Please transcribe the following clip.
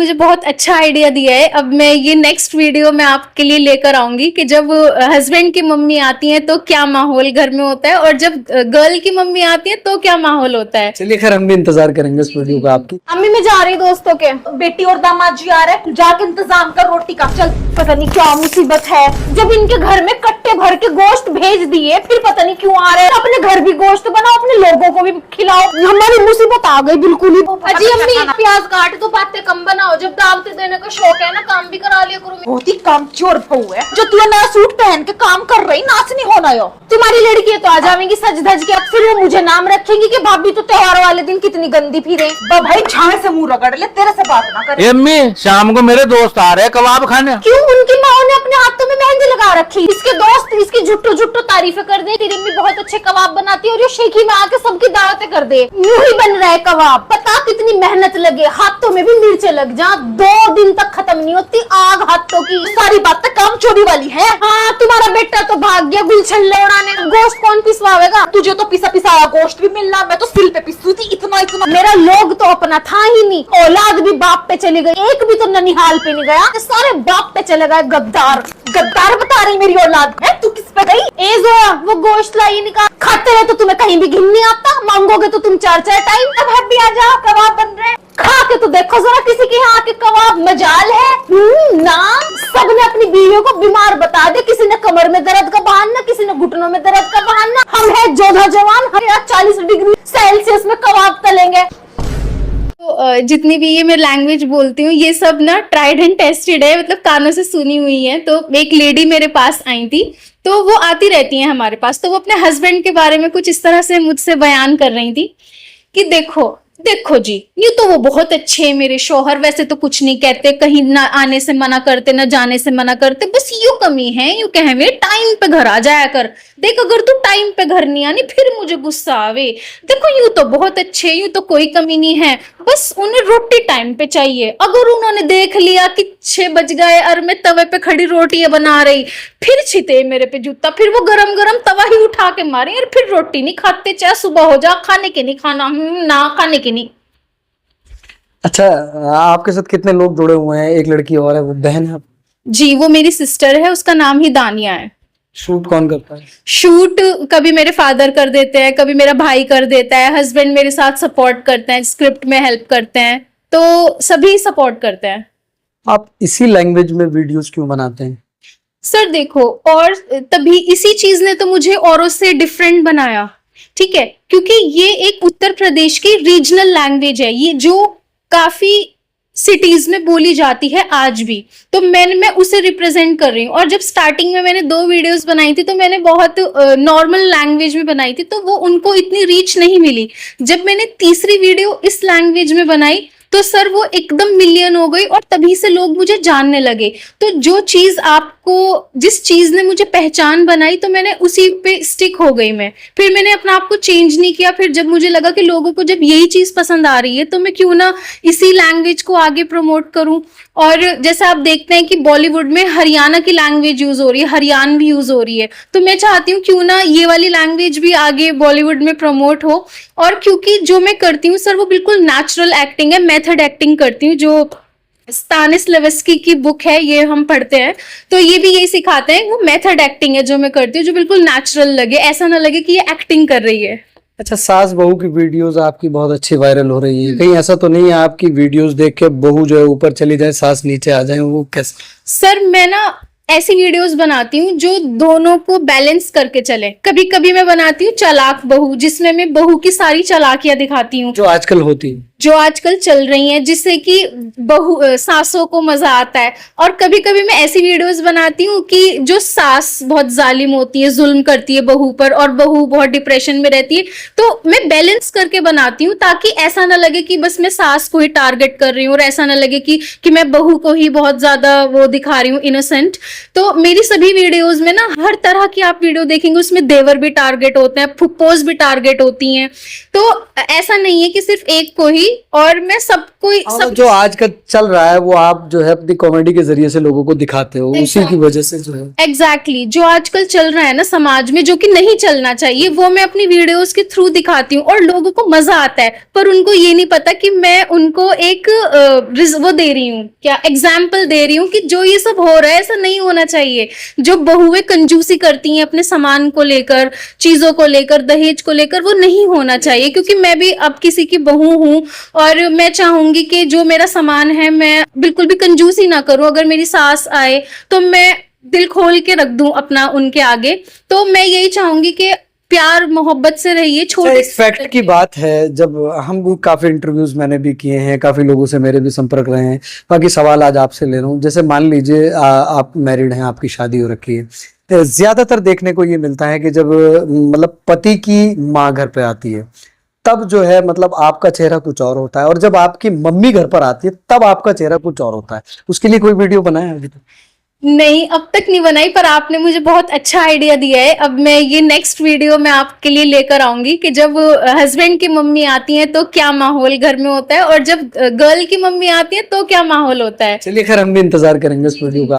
मुझे बहुत अच्छा आइडिया दिया है। अब मैं ये नेक्स्ट वीडियो में आपके लिए लेकर आऊंगी कि जब हस्बैंड की मम्मी आती है तो क्या माहौल घर में होता है, और जब गर्ल की मम्मी आती है तो क्या माहौल होता है। चलिए खैर, हम भी इंतजार करेंगे इस वीडियो का आपकी। अम्मी मैं जा रही दोस्तों के, बेटी और दामाद जी आ रहे, जाके इंतजाम कर रोटी का। चल, पता नहीं क्या मुसीबत है, जब इनके घर में कट्टे भर के गोश्त भेज दिए, फिर पता नहीं क्यों आ रहे हैं। अपने घर भी गोश्त बनाओ, अपने लोगों को भी खिलाओ, हमारी मुसीबत आ गई बिल्कुल ही। अजी अम्मी प्याज काट दो, बातें कम बनाओ, जब दावतें देने का शौक है ना काम भी करा लिया करो। बहुत ही कामचोर बहू है जो तू नया सूट पहन के काम कर रही, नाच नहीं होना यो। तुम्हारी लड़की है तो आ जाएंगी सज धज के, फिर वो मुझे नाम रखेंगी कि भाभी तो त्योहार वाले दिन कितनी गंदी फिरे। भाई झाड़ से मुंह रगड़ ले, तेरे से बात ना करे। अम्मी शाम को मेरे दोस्त आ रहे हैं कबाब खाने। क्यों? उनकी माँ ने अपने हाथों में मेहंदी लगा रखी। इसके दोस्त इसकी झुट्टो तारीफें कर दे, तेरी अम्मी बहुत अच्छे कबाब बनाती है और ये शेखी में आके सबकी दावतें कर दे। यूं ही बन रहा है कबाब, पता कितनी मेहनत लगे, हाथों में भी मिर्चे लग जा, 2 दिन तक खत्म नहीं होती आग हाथों की। सारी बातें काम चोरी वाली है। हाँ, तुम्हारा बेटा तो भाग गया गुलछन उड़ाने, गोश्त कौन पिसवाएगा? तुझे तो पिसा पिसाया गोश्त भी मिलना, मैं तो सिल पे पिसती थी इतना। मेरा लोग तो अपना था ही नहीं, औलाद भी बाप पे चली गई, एक भी तो ननिहाल पे नहीं गया, सारे बाप पे चले गए। गद्दार गद्दार बता रही मेरी औलाद है। तू किस पे गई? ए जोया, वो गोश्त लाई निकाल। खाते रहे तो तुम्हें कहीं भी घिन नहीं आता, मांगोगे तो तुम 4-4 टाइम। अब हब्बी आ जा, कबाब बन रहे, खा के तो देखो जरा किसी के यहाँ के कबाब। मजाल है ना, सबने अपनी बीवियों को बीमार बता दे, किसी ने कमर में दर्द का बहाना, किसी ने घुटनों में दर्द का बहाना। हम है जोधा जवान, हम 40 डिग्री सेल्सियस में कबाब तलेंगे। तो जितनी भी ये मैं लैंग्वेज बोलती हूँ ये सब ना ट्राइड एंड टेस्टेड है, मतलब कानों से सुनी हुई है। तो एक लेडी मेरे पास आई थी, तो वो आती रहती है हमारे पास, तो वो अपने हस्बैंड के बारे में कुछ इस तरह से मुझसे बयान कर रही थी कि देखो जी, ये तो वो बहुत अच्छे हैं मेरे शौहर, वैसे तो कुछ नहीं कहते, कहीं ना आने से मना करते ना जाने से मना करते, बस यूं कमी है, यूं कहे मेरे टाइम पे घर आ जाया कर। देख अगर तू टाइम पे घर नहीं आनी फिर मुझे गुस्सा आवे। देखो यूं तो बहुत अच्छे, यूं तो कोई कमी नहीं है, बस उन्हें रोटी टाइम पे चाहिए। अगर उन्होंने देख लिया कि 6 बज गए और मैं तवे पे खड़ी रोटियां बना रही, फिर छिते मेरे पे जूता, फिर वो गरम गरम तवा ही उठा के मारे और फिर रोटी नहीं खाते, चाहे सुबह हो जा, खाने के नहीं खाना, ना खाने के नहीं। अच्छा, आपके साथ कितने लोग जुड़े हुए हैं? एक लड़की और है, वो बहन है जी, वो मेरी सिस्टर है, उसका नाम ही दानिया है। शूट कौन करता है? शूट कभी मेरे फादर कर देते हैं, कभी मेरा भाई कर देता है, हस्बैंड मेरे साथ सपोर्ट करते हैं, स्क्रिप्ट में हेल्प करते हैं, तो सभी सपोर्ट करते हैं। आप इसी लैंग्वेज में वीडियोस क्यों बनाते हैं? सर देखो, और तभी इसी चीज ने तो मुझे औरों से डिफरेंट बनाया, ठीक है, क्योंकि ये एक उत्तर प्रदेश की रीजनल लैंग्वेज है, ये जो काफी सिटीज में बोली जाती है आज भी, तो मैं उसे रिप्रेजेंट कर रही हूँ। और जब स्टार्टिंग में मैंने 2 वीडियोस बनाई थी तो मैंने बहुत नॉर्मल लैंग्वेज में बनाई थी, तो वो उनको इतनी रीच नहीं मिली। जब मैंने तीसरी वीडियो इस लैंग्वेज में बनाई तो सर वो एकदम मिलियन हो गई और तभी से लोग मुझे जानने लगे। तो जो चीज आपको, जिस चीज ने मुझे पहचान बनाई तो मैंने उसी पे स्टिक हो गई। मैं फिर मैंने अपना आप को चेंज नहीं किया। फिर जब मुझे लगा कि लोगों को जब यही चीज पसंद आ रही है तो मैं क्यों ना इसी लैंग्वेज को आगे प्रमोट करूं। और जैसा आप देखते हैं कि बॉलीवुड में हरियाणा की लैंग्वेज यूज हो रही है, हरियाणवी यूज हो रही है, तो मैं चाहती हूँ क्यों ना ये वाली लैंग्वेज भी आगे बॉलीवुड में प्रमोट हो। और क्योंकि जो मैं करती हूँ सर वो बिल्कुल नेचुरल एक्टिंग है, मेथड एक्टिंग करती हूँ। जो स्तानिस्लावस्की की बुक है ये हम पढ़ते हैं, तो ये भी यही सिखाते हैं, वो मेथड एक्टिंग है जो मैं करती हूँ, जो बिल्कुल नेचुरल लगे, ऐसा ना लगे कि ये एक्टिंग कर रही है। अच्छा, सास बहू की वीडियोस आपकी बहुत अच्छी वायरल हो रही है, कहीं ऐसा तो नहीं है आपकी वीडियोस देख के बहू जो है ऊपर चली जाए, सास नीचे आ जाए, वो कैसे? सर मैं ना ऐसी वीडियोस बनाती हूँ जो दोनों को बैलेंस करके चले। कभी कभी मैं बनाती हूँ चालाक बहू, जिसमें मैं बहू की सारी चालाकियां दिखाती हूँ जो आजकल होती है, जो आजकल चल रही हैं, जिससे कि बहू सासों को मजा आता है। और कभी कभी मैं ऐसी वीडियोस बनाती हूँ कि जो सास बहुत जालिम होती है, जुल्म करती है बहू पर, और बहू बहुत डिप्रेशन में रहती है, तो मैं बैलेंस करके बनाती हूँ ताकि ऐसा ना लगे कि बस मैं सास को ही टारगेट कर रही हूँ, और ऐसा ना लगे कि मैं बहू को ही बहुत ज्यादा वो दिखा रही हूँ, इनोसेंट। तो मेरी सभी वीडियोज में ना हर तरह की आप वीडियो देखेंगे, उसमें देवर भी टारगेट होते हैं, फुप्पोज भी टारगेट होती हैं। तो ऐसा नहीं है कि सिर्फ एक को ही, और मैं सबको और जो आजकल चल रहा है वो आप जो है अपनी कॉमेडी के जरिए से लोगों को दिखाते हो, उसी की वजह से जो है एग्जैक्टली जो आजकल चल रहा है ना समाज में, जो कि नहीं चलना चाहिए, वो मैं अपनी वीडियोस के थ्रू दिखाती हूँ और लोगों को मजा आता है। पर उनको ये नहीं पता कि मैं उनको एक वो दे रही हूँ, क्या एग्जाम्पल दे रही हूँ कि जो ये सब हो रहा है ऐसा नहीं होना चाहिए। जो बहुएं कंजूसी करती हैं अपने सामान को लेकर, चीजों को लेकर, दहेज को लेकर, वो नहीं होना चाहिए। क्योंकि मैं भी अब किसी की बहू हूँ और मैं चाहूंगी कि जो मेरा सामान है मैं बिल्कुल भी कंजूसी ना करूं। अगर मेरी सास आए तो मैं दिल खोल के रख दूं अपना उनके आगे। तो मैं यही चाहूंगी कि प्यार मोहब्बत से रहिए। छोटे एक फैक्ट की बात है, जब हम भी काफी इंटरव्यूज मैंने भी किए हैं, काफी लोगों से मेरे भी संपर्क रहे हैं, बाकी सवाल आज आपसे ले रहा हूँ। जैसे मान लीजिए आप मैरिड हैं, आपकी शादी हो रखी है, तो ज्यादातर देखने को ये मिलता है कि जब मतलब पति की माँ घर पे आती है तब जो है मतलब आपका चेहरा कुछ और होता है, और जब आपकी मम्मी घर पर आती है तब आपका चेहरा कुछ और होता है। उसके लिए कोई वीडियो बनाया है अभी तक? नहीं, अब तक नहीं बनाई, पर आपने मुझे बहुत अच्छा आइडिया दिया है। अब मैं ये नेक्स्ट वीडियो में आपके लिए लेकर आऊंगी कि जब हस्बैंड की मम्मी आती है तो क्या माहौल घर में होता है, और जब गर्ल की मम्मी आती है तो क्या माहौल होता है। चलिए खैर, हम भी इंतजार करेंगे इस वीडियो का।